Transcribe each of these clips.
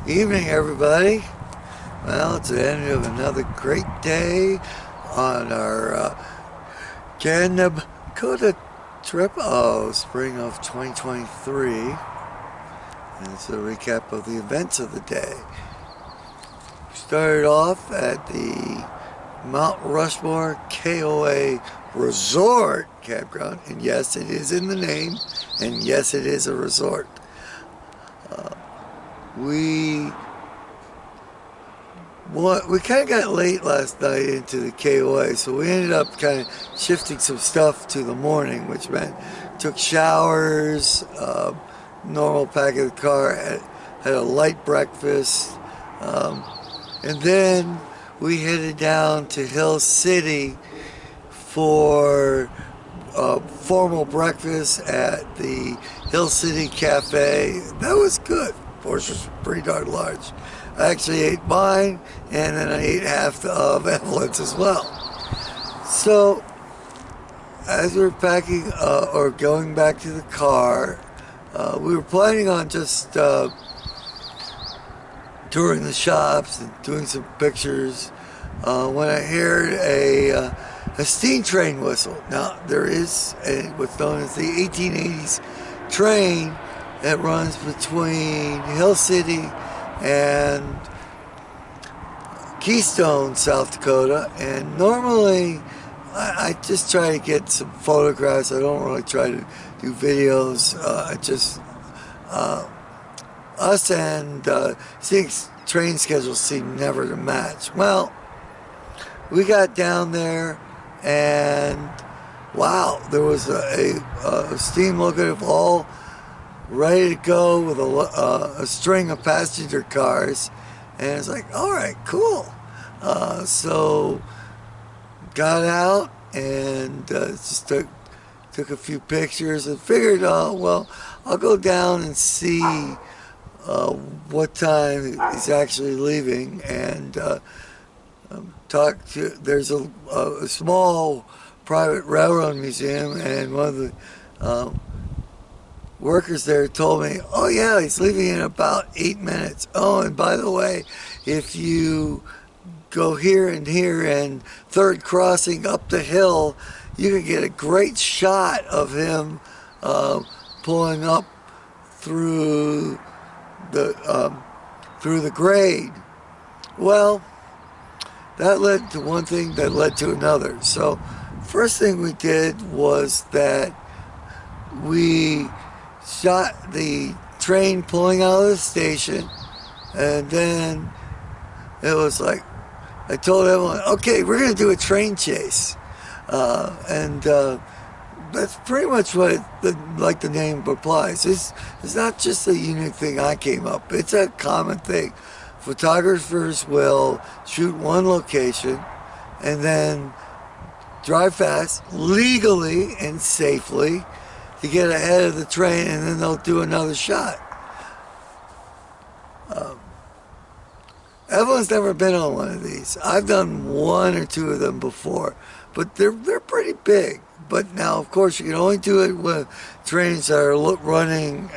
Evening, everybody. Well, it's the end of another great day on our Canada trip of spring of 2023. And it's a recap of the events of the day. We started off at the Mount Rushmore KOA Resort Campground. And yes, it is in the name. And yes, it is a resort. We kind of got late last night into the KOA, so we ended up kind of shifting some stuff to the morning, which meant took showers, normal pack of the car, had a light breakfast, and then we headed down to Hill City for a formal breakfast at the Hill City Cafe. That was good. Portion was pretty darn large. I actually ate mine, and then I ate half of Evelyn's as well. So, as we were packing or going back to the car, we were planning on just touring the shops and doing some pictures when I heard a steam train whistle. Now, there is what's known as the 1880s train that runs between Hill City and Keystone, South Dakota. And normally I just try to get some photographs. I don't really try to do videos. Us and train schedules seem never to match. Well, we got down there and wow, there was a steam locomotive all ready to go with a string of passenger cars, and it's like, all right, cool. So got out and just took a few pictures and figured, well, I'll go down and see what time he's actually leaving, and talk to. There's a small private railroad museum, and one of the workers there told me, oh yeah, he's leaving in about 8 minutes. Oh, and by the way, if you go here and third crossing up the hill, you can get a great shot of him pulling up through the grade. Well, that led to one thing that led to another. So first thing we did was that we shot the train pulling out of the station, and then it was like, I told everyone, okay, we're going to do a train chase. And that's pretty much what like the name applies. It's not just a unique thing I came up. It's a common thing. Photographers will shoot one location and then drive fast, legally and safely, to get ahead of the train, and then they'll do another shot. Evelyn's never been on one of these. I've done one or two of them before, but they're pretty big. But now, of course, you can only do it with trains that are running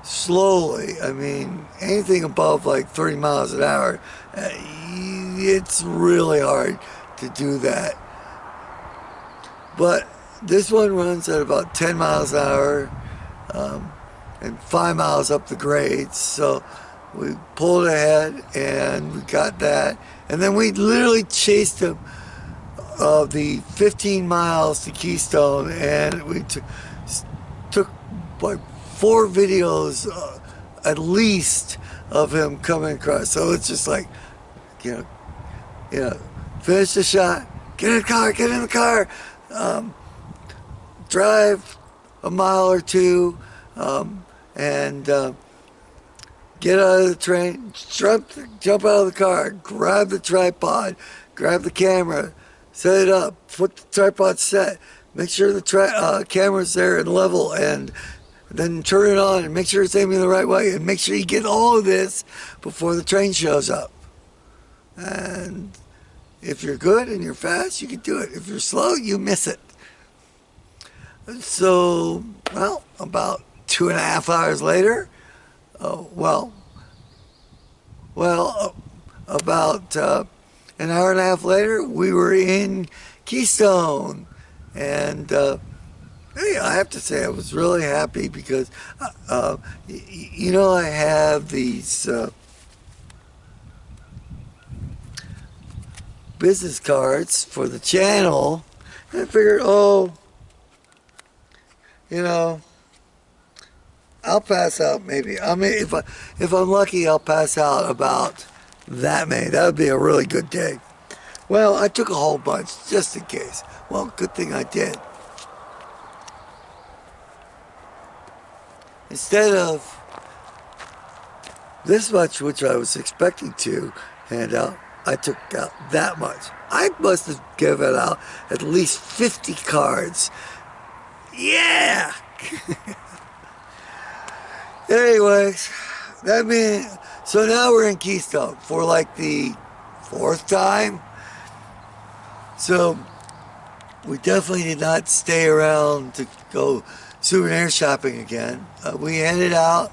slowly. I mean, anything above like 30 miles an hour, it's really hard to do that. But this one runs at about 10 miles an hour and 5 miles up the grades. So we pulled ahead and we got that. And then we literally chased him the 15 miles to Keystone, and we took like 4 videos at least of him coming across. So it's just like, you know, finish the shot, get in the car, drive a mile or two, and get out of the train, jump out of the car, grab the tripod, grab the camera, set it up, put the tripod set, make sure the camera's there and level, and then turn it on and make sure it's aiming the right way, and make sure you get all of this before the train shows up. And if you're good and you're fast, you can do it. If you're slow, you miss it. So, well, about 2.5 hours later, Well, about an hour and a half later, we were in Keystone. And hey, I have to say, I was really happy because, I have these business cards for the channel. And I figured, you know, I'll pass out maybe. I mean, if I'm lucky, I'll pass out about that many. That would be a really good day. Well, I took a whole bunch just in case. Well, good thing I did. Instead of this much, which I was expecting to hand out, I took out that much. I must have given out at least 50 cards. Yeah! Anyways, that means, so now we're in Keystone for like the 4th time. So we definitely did not stay around to go souvenir shopping again. We headed out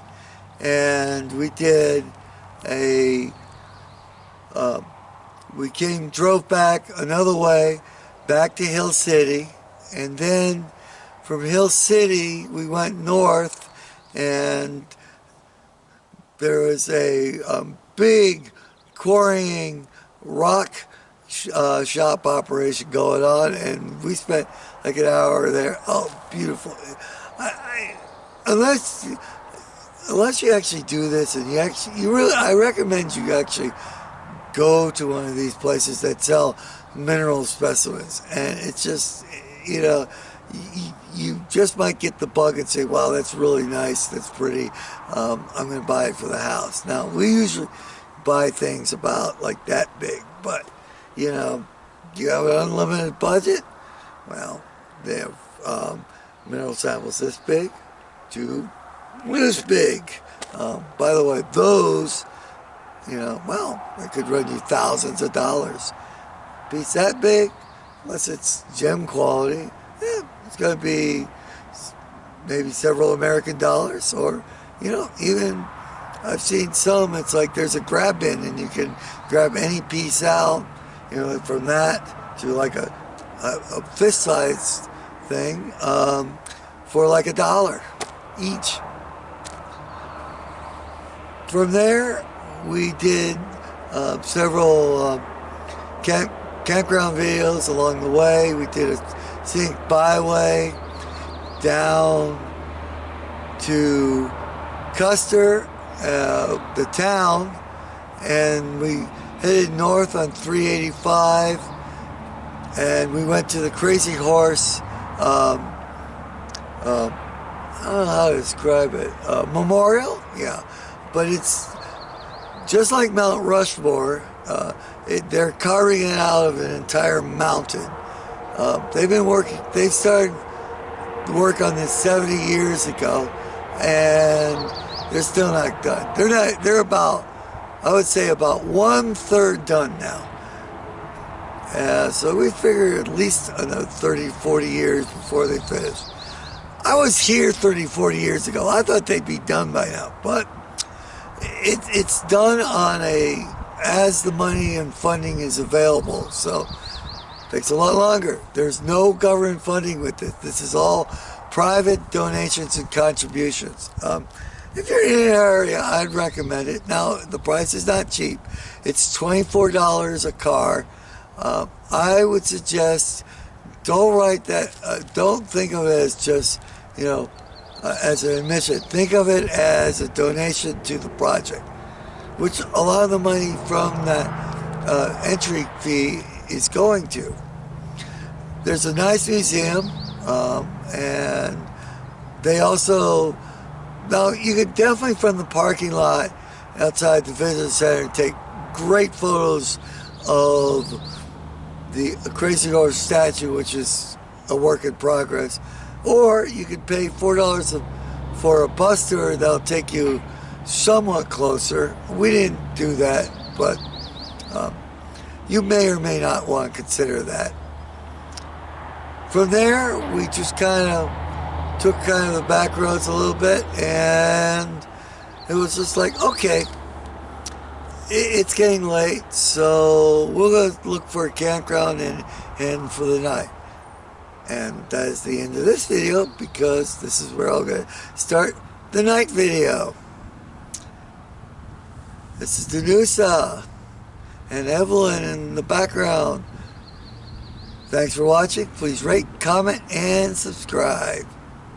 and we did drove back another way, back to Hill City, and then from Hill City we went north, and there was a big quarrying rock shop operation going on, and we spent like an hour there. Oh, beautiful. Unless you actually do this, and I recommend you actually go to one of these places that sell mineral specimens, and it's just, you just might get the bug and say, wow, that's really nice, that's pretty, I'm going to buy it for the house. Now, we usually buy things about like that big, but, you have an unlimited budget? Well, they have mineral samples this big to this big. By the way, those, it could run you thousands of dollars. Piece that big, unless it's gem quality, it's going to be maybe several American dollars, or, even I've seen some, it's like there's a grab bin and you can grab any piece out, from that to like a fist-sized thing for like $1 each. From there, we did several campground videos along the way. We did a scenic byway down to Custer, the town, and we headed north on 385, and we went to the Crazy Horse, I don't know how to describe it, memorial? Yeah. But it's just like Mount Rushmore. They're carving it out of an entire mountain. They started work on this 70 years ago, and they're still not done. They're about, I would say about 1/3 done now. So we figure at least another 30, 40 years before they finish. I was here 30, 40 years ago. I thought they'd be done by now, but it's done on as the money and funding is available, so it takes a lot longer. There's no government funding with this. This is all private donations and contributions. If you're in an area, I'd recommend it. Now, the price is not cheap. It's $24 a car. I would suggest don't think of it as just, as an admission. Think of it as a donation to the project, which a lot of the money from that entry fee is going to. There's a nice museum, and they also, now you could definitely from the parking lot outside the visitor center take great photos of the Crazy Horse statue, which is a work in progress. Or you could pay $4 for a bus tour that'll take you somewhat closer. We didn't do that, but you may or may not want to consider that. From there, we just took the back roads a little bit, and it was just like, okay, it's getting late, so we'll go look for a campground and for the night. And that is the end of this video, because this is where I'll go start the night video. This is Danusa and Evelyn in the background. Thanks for watching. Please rate, comment, and subscribe.